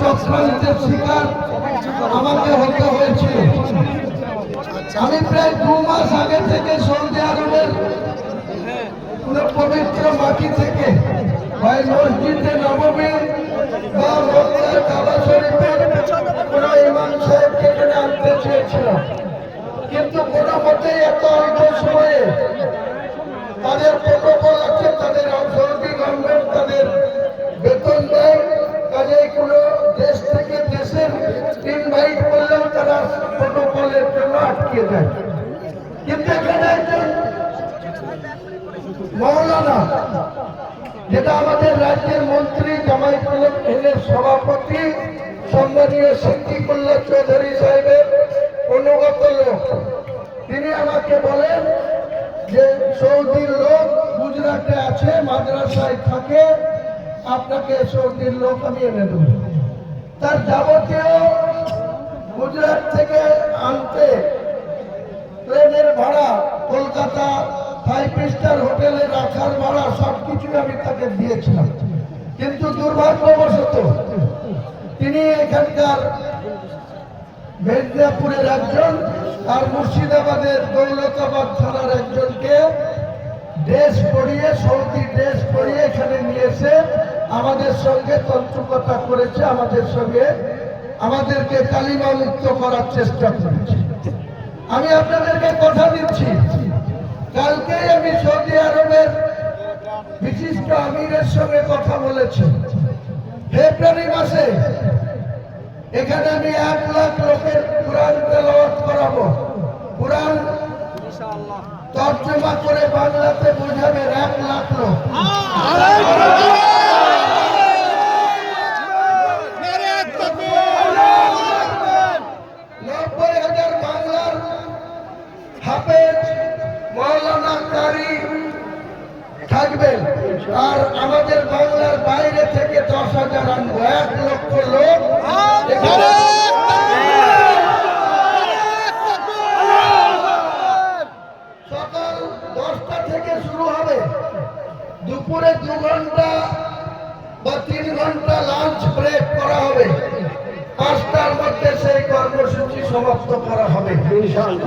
চক্রান্তের শিকার আমাকে হতে হয়েছিল। আমি প্রায় 2 মাস আগে থেকে সৌদি আরবের পবিত্র মাটি থেকে হয় মসজিদে নববী বা মক্কার কাবা শরীফের কোন ইমাম সাহেবকে এখানে আনতে চেয়েছিলাম, কিন্তু কোনো মতেই এত অল্প সময়ে তাদের প্রটোকল আছে, তাদের সৌদি গভর্নমেন্ট তাদের বেতন দেয়, কাজে কোনো দেশ থেকে দেশের ইনভাইট করলেও তারা প্রটোকলের জন্য আটকে দেয়। কিন্তু এখানে একজন মৌলানা, যেটা আমাদের রাজ্যের মন্ত্রী জামায়াতুল ইসলামের সভাপতি সম্মানীয় সিদ্দিকুল্লাহ চৌধুরী সাহেবের অনুগত লোক, তিনি আমাকে বলেন যে সৌদির লোক গুজরাটে আছে, মাদ্রাসায় থাকে, আপনাকে সৌদির লোক আমি এনে দেব। তার যাবতীয় গুজরাট থেকে আনতে প্লেনের ভাড়া, কলকাতা 5 স্টার হোটেলে রাখার ভাড়া সবকিছু আমি তাকে দিয়েছিলাম। কিন্তু দুর্ভাগ্যবশত তিনি এখানকার মেদিনীপুরের একজন আর মুর্শিদাবাদের দৌলতাবাদ থানার একজনকে ড্রেস পরিয়ে, সৌদি ড্রেস পরিয়ে এখানে নিয়ে এসে আমাদের সঙ্গে তন্ত্রকতা করেছে, আমাদেরকে কালিমা মুক্ত করার চেষ্টা করেছে। আমি আপনাদেরকে কথা দিচ্ছি, কালকেই আমি সৌদি আরবের বিশিষ্ট আমিরের সঙ্গে কথা বলেছি। ফেব্রুয়ারি মাসে এখানে আমি 1 লাখ লোকের কুরআন তেলাওয়াত করাবো। কুরআন তর্জমা করে বাংলাতে বোঝাবে 1 লাখ লোক। 90,000 বাংলার হাফেজ মৌলানা কারি থাকবেন, আর আমাদের বাংলার বাইরে থেকে 10,000 আনবো। 1 লক্ষ লোক সকাল 10টা থেকে শুরু হবে, দুপুরে 2 ঘন্টা বা 3 ঘন্টা লাঞ্চ ব্রেক করা হবে, 5টার মধ্যে সেই কর্মসূচি সমাপ্ত করা হবে ইনশাআল্লাহ।